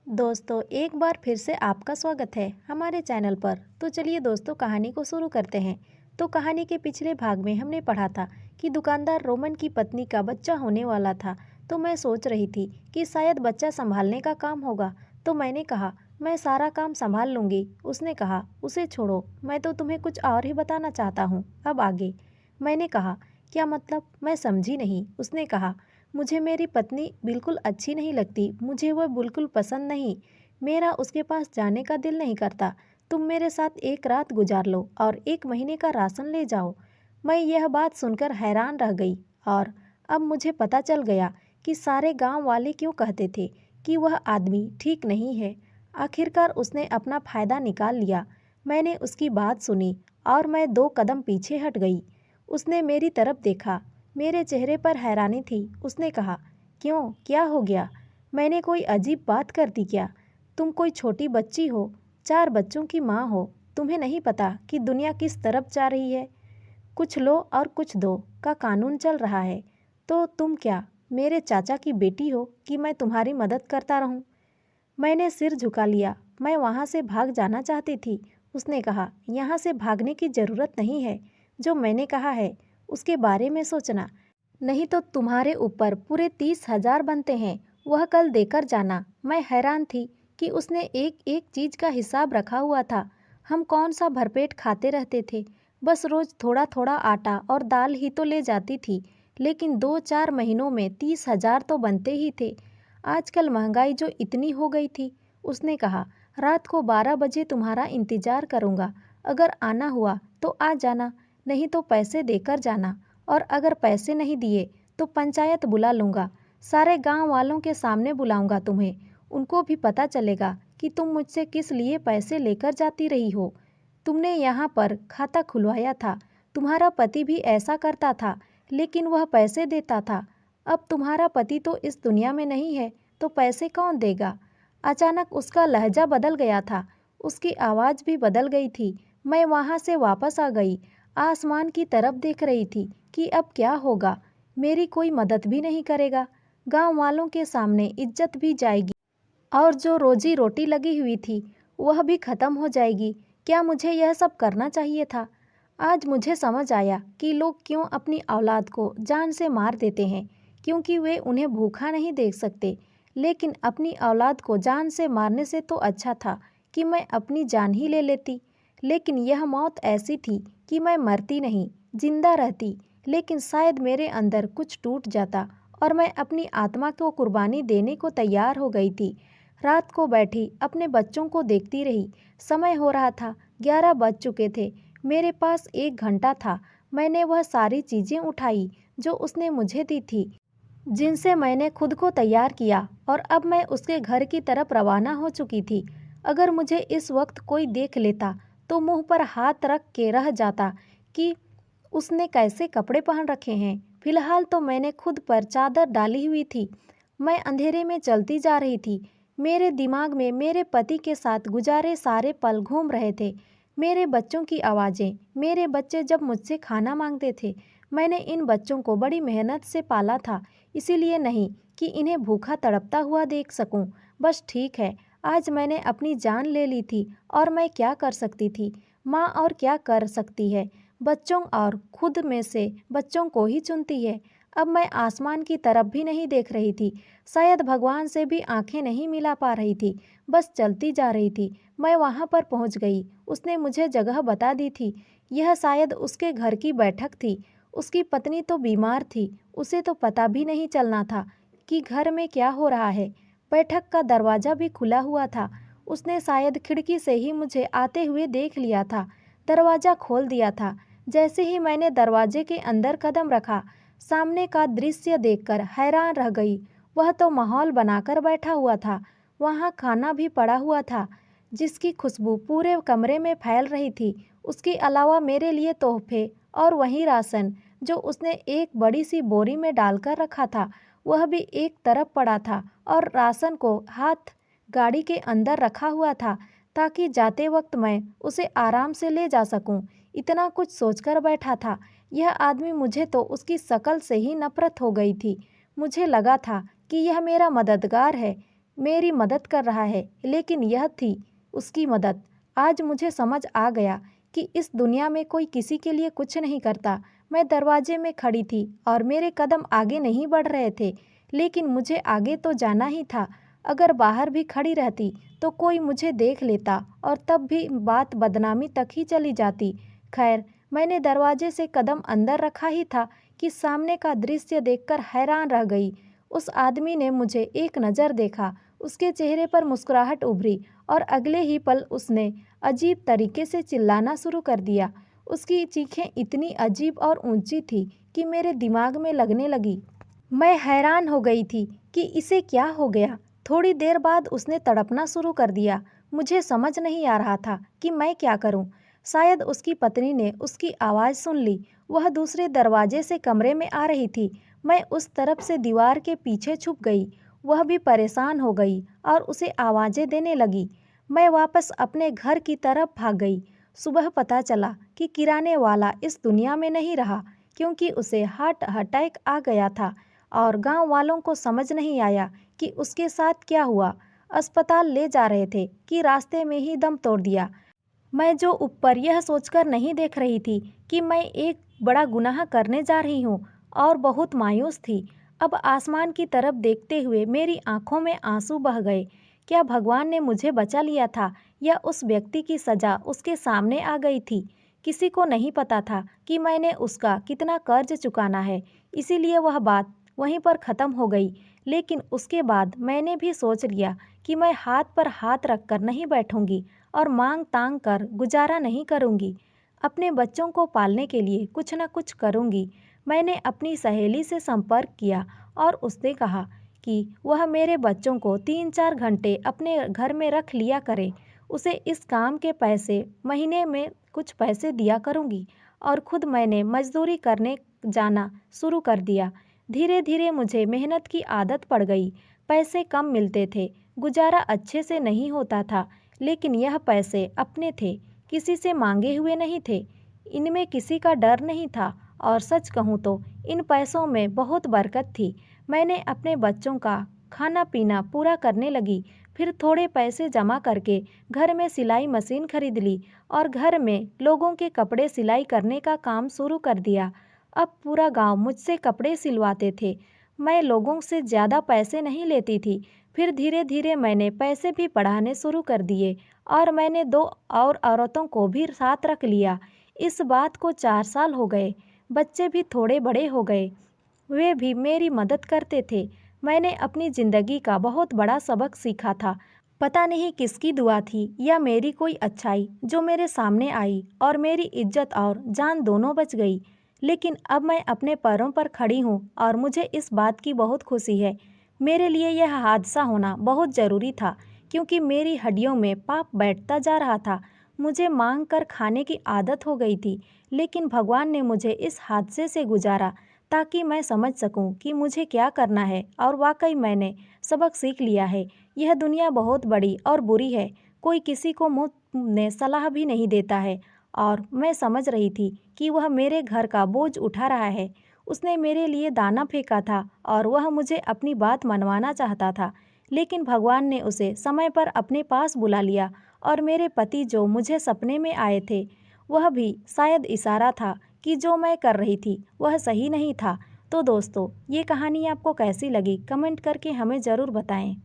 दोस्तों, एक बार फिर से आपका स्वागत है हमारे चैनल पर। तो चलिए दोस्तों, कहानी को शुरू करते हैं। तो कहानी के पिछले भाग में हमने पढ़ा था कि दुकानदार रोमन की पत्नी का बच्चा होने वाला था। तो मैं सोच रही थी कि शायद बच्चा संभालने का काम होगा। तो मैंने कहा, मैं सारा काम संभाल लूँगी। उसने कहा, उसे छोड़ो, मैं तो तुम्हें कुछ और ही बताना चाहता हूँ। अब आगे। मैंने कहा, क्या मतलब? मैं समझी नहीं। उसने कहा, मुझे मेरी पत्नी बिल्कुल अच्छी नहीं लगती, मुझे वह बिल्कुल पसंद नहीं। मेरा उसके पास जाने का दिल नहीं करता। तुम मेरे साथ एक रात गुजार लो और 1 महीने का राशन ले जाओ। मैं यह बात सुनकर हैरान रह गई और अब मुझे पता चल गया कि सारे गांव वाले क्यों कहते थे कि वह आदमी ठीक नहीं है। आखिरकार उसने अपना फ़ायदा निकाल लिया। मैंने उसकी बात सुनी और मैं 2 कदम पीछे हट गई। उसने मेरी तरफ देखा। मेरे चेहरे पर हैरानी थी। उसने कहा, क्यों, क्या हो गया? मैंने कोई अजीब बात कर दी क्या? तुम कोई छोटी बच्ची हो, 4 बच्चों की माँ हो। तुम्हें नहीं पता कि दुनिया किस तरफ जा रही है? कुछ लो और कुछ दो का कानून चल रहा है। तो तुम क्या मेरे चाचा की बेटी हो कि मैं तुम्हारी मदद करता रहूं? मैंने सिर झुका लिया। मैं वहाँ से भाग जाना चाहती थी। उसने कहा, यहाँ से भागने की ज़रूरत नहीं है। जो मैंने कहा है उसके बारे में सोचना, नहीं तो तुम्हारे ऊपर पूरे 30,000 बनते हैं। वह कल देकर जाना। मैं हैरान थी कि उसने एक एक चीज़ का हिसाब रखा हुआ था। हम कौन सा भरपेट खाते रहते थे। बस रोज़ थोड़ा थोड़ा आटा और दाल ही तो ले जाती थी, लेकिन 2-4 महीनों में 30,000 तो बनते ही थे। आजकल महंगाई जो इतनी हो गई थी। उसने कहा, रात को 12 बजे तुम्हारा इंतज़ार करूँगा। अगर आना हुआ तो आ जाना, नहीं तो पैसे देकर जाना। और अगर पैसे नहीं दिए तो पंचायत बुला लूँगा। सारे गांव वालों के सामने बुलाऊंगा तुम्हें। उनको भी पता चलेगा कि तुम मुझसे किस लिए पैसे लेकर जाती रही हो। तुमने यहाँ पर खाता खुलवाया था। तुम्हारा पति भी ऐसा करता था, लेकिन वह पैसे देता था। अब तुम्हारा पति तो इस दुनिया में नहीं है, तो पैसे कौन देगा? अचानक उसका लहजा बदल गया था। उसकी आवाज़ भी बदल गई थी। मैं वहाँ से वापस आ गई। आसमान की तरफ देख रही थी कि अब क्या होगा। मेरी कोई मदद भी नहीं करेगा। गांव वालों के सामने इज्जत भी जाएगी और जो रोजी रोटी लगी हुई थी वह भी ख़त्म हो जाएगी। क्या मुझे यह सब करना चाहिए था? आज मुझे समझ आया कि लोग क्यों अपनी औलाद को जान से मार देते हैं, क्योंकि वे उन्हें भूखा नहीं देख सकते। लेकिन अपनी औलाद को जान से मारने से तो अच्छा था कि मैं अपनी जान ही ले लेती। लेकिन यह मौत ऐसी थी कि मैं मरती नहीं, जिंदा रहती। लेकिन शायद मेरे अंदर कुछ टूट जाता और मैं अपनी आत्मा को कुर्बानी देने को तैयार हो गई थी। रात को बैठी अपने बच्चों को देखती रही। समय हो रहा था, 11 बज चुके थे। मेरे पास 1 घंटा था। मैंने वह सारी चीज़ें उठाई जो उसने मुझे दी थी, जिनसे मैंने खुद को तैयार किया, और अब मैं उसके घर की तरफ रवाना हो चुकी थी। अगर मुझे इस वक्त कोई देख लेता तो मुंह पर हाथ रख के रह जाता कि उसने कैसे कपड़े पहन रखे हैं। फिलहाल तो मैंने खुद पर चादर डाली हुई थी। मैं अंधेरे में चलती जा रही थी। मेरे दिमाग में मेरे पति के साथ गुजारे सारे पल घूम रहे थे। मेरे बच्चों की आवाज़ें, मेरे बच्चे जब मुझसे खाना मांगते थे। मैंने इन बच्चों को बड़ी मेहनत से पाला था, इसीलिए नहीं कि इन्हें भूखा तड़पता हुआ देख सकूं। बस ठीक है, आज मैंने अपनी जान ले ली थी और मैं क्या कर सकती थी? माँ और क्या कर सकती है? बच्चों और खुद में से बच्चों को ही चुनती है। अब मैं आसमान की तरफ भी नहीं देख रही थी। शायद भगवान से भी आंखें नहीं मिला पा रही थी। बस चलती जा रही थी। मैं वहाँ पर पहुँच गई। उसने मुझे जगह बता दी थी। यह शायद उसके घर की बैठक थी। उसकी पत्नी तो बीमार थी। उसे तो पता भी नहीं चलना था कि घर में क्या हो रहा है। बैठक का दरवाज़ा भी खुला हुआ था। उसने शायद खिड़की से ही मुझे आते हुए देख लिया था। दरवाज़ा खोल दिया था। जैसे ही मैंने दरवाजे के अंदर कदम रखा, सामने का दृश्य देखकर हैरान रह गई। वह तो माहौल बनाकर बैठा हुआ था। वहाँ खाना भी पड़ा हुआ था, जिसकी खुशबू पूरे कमरे में फैल रही थी। उसके अलावा मेरे लिए तोहफे और वही राशन जो उसने एक बड़ी सी बोरी में डालकर रखा था, वह भी एक तरफ पड़ा था और राशन को हाथ गाड़ी के अंदर रखा हुआ था, ताकि जाते वक्त मैं उसे आराम से ले जा सकूं। इतना कुछ सोचकर बैठा था। यह आदमी, मुझे तो उसकी शक्ल से ही नफरत हो गई थी। मुझे लगा था कि यह मेरा मददगार है, मेरी मदद कर रहा है, लेकिन यह थी उसकी मदद। आज मुझे समझ आ गया कि इस दुनिया में कोई किसी के लिए कुछ नहीं करता। मैं दरवाजे में खड़ी थी और मेरे कदम आगे नहीं बढ़ रहे थे, लेकिन मुझे आगे तो जाना ही था। अगर बाहर भी खड़ी रहती तो कोई मुझे देख लेता और तब भी बात बदनामी तक ही चली जाती। खैर, मैंने दरवाजे से कदम अंदर रखा ही था कि सामने का दृश्य देखकर हैरान रह गई। उस आदमी ने मुझे एक नज़र देखा, उसके चेहरे पर मुस्कुराहट उभरी और अगले ही पल उसने अजीब तरीके से चिल्लाना शुरू कर दिया। उसकी चीखें इतनी अजीब और ऊंची थी कि मेरे दिमाग में लगने लगी। मैं हैरान हो गई थी कि इसे क्या हो गया। थोड़ी देर बाद उसने तड़पना शुरू कर दिया। मुझे समझ नहीं आ रहा था कि मैं क्या करूं। शायद उसकी पत्नी ने उसकी आवाज़ सुन ली। वह दूसरे दरवाजे से कमरे में आ रही थी। मैं उस तरफ से दीवार के पीछे छुप गई। वह भी परेशान हो गई और उसे आवाज़ें देने लगी। मैं वापस अपने घर की तरफ भाग गई। सुबह पता चला कि किराने वाला इस दुनिया में नहीं रहा, क्योंकि उसे हार्ट अटैक आ गया था और गांव वालों को समझ नहीं आया कि उसके साथ क्या हुआ। अस्पताल ले जा रहे थे कि रास्ते में ही दम तोड़ दिया। मैं जो ऊपर यह सोचकर नहीं देख रही थी कि मैं एक बड़ा गुनाह करने जा रही हूँ, और बहुत मायूस थी। अब आसमान की तरफ देखते हुए मेरी आंखों में आंसू बह गए। क्या भगवान ने मुझे बचा लिया था या उस व्यक्ति की सज़ा उसके सामने आ गई थी? किसी को नहीं पता था कि मैंने उसका कितना कर्ज चुकाना है, इसीलिए वह बात वहीं पर ख़त्म हो गई। लेकिन उसके बाद मैंने भी सोच लिया कि मैं हाथ पर हाथ रखकर नहीं बैठूंगी और मांग तांग कर गुजारा नहीं करूंगी। अपने बच्चों को पालने के लिए कुछ न कुछ करूंगी। मैंने अपनी सहेली से संपर्क किया और उसने कहा कि वह मेरे बच्चों को 3-4 घंटे अपने घर में रख लिया करे। उसे इस काम के पैसे महीने में कुछ पैसे दिया करूंगी और खुद मैंने मजदूरी करने जाना शुरू कर दिया। धीरे धीरे मुझे मेहनत की आदत पड़ गई। पैसे कम मिलते थे, गुजारा अच्छे से नहीं होता था, लेकिन यह पैसे अपने थे, किसी से मांगे हुए नहीं थे। इनमें किसी का डर नहीं था और सच कहूँ तो इन पैसों में बहुत बरकत थी। मैंने अपने बच्चों का खाना पीना पूरा करने लगी। फिर थोड़े पैसे जमा करके घर में सिलाई मशीन खरीद ली और घर में लोगों के कपड़े सिलाई करने का काम शुरू कर दिया। अब पूरा गांव मुझसे कपड़े सिलवाते थे। मैं लोगों से ज़्यादा पैसे नहीं लेती थी। फिर धीरे धीरे मैंने पैसे भी बढ़ाने शुरू कर दिए और मैंने 2 और औरतों को भी साथ रख लिया। इस बात को 4 साल हो गए। बच्चे भी थोड़े बड़े हो गए, वे भी मेरी मदद करते थे। मैंने अपनी ज़िंदगी का बहुत बड़ा सबक सीखा था। पता नहीं किसकी दुआ थी या मेरी कोई अच्छाई जो मेरे सामने आई और मेरी इज्जत और जान दोनों बच गई। लेकिन अब मैं अपने पैरों पर खड़ी हूँ और मुझे इस बात की बहुत खुशी है। मेरे लिए यह हादसा होना बहुत ज़रूरी था, क्योंकि मेरी हड्डियों में पाप बैठता जा रहा था। मुझे मांग कर खाने की आदत हो गई थी, लेकिन भगवान ने मुझे इस हादसे से गुजारा ताकि मैं समझ सकूं कि मुझे क्या करना है, और वाकई मैंने सबक सीख लिया है। यह दुनिया बहुत बड़ी और बुरी है। कोई किसी को मुफ्त में सलाह भी नहीं देता है, और मैं समझ रही थी कि वह मेरे घर का बोझ उठा रहा है। उसने मेरे लिए दाना फेंका था और वह मुझे अपनी बात मनवाना चाहता था, लेकिन भगवान ने उसे समय पर अपने पास बुला लिया। और मेरे पति जो मुझे सपने में आए थे, वह भी शायद इशारा था कि जो मैं कर रही थी वह सही नहीं था। तो दोस्तों, ये कहानी आपको कैसी लगी कमेंट करके हमें ज़रूर बताएं।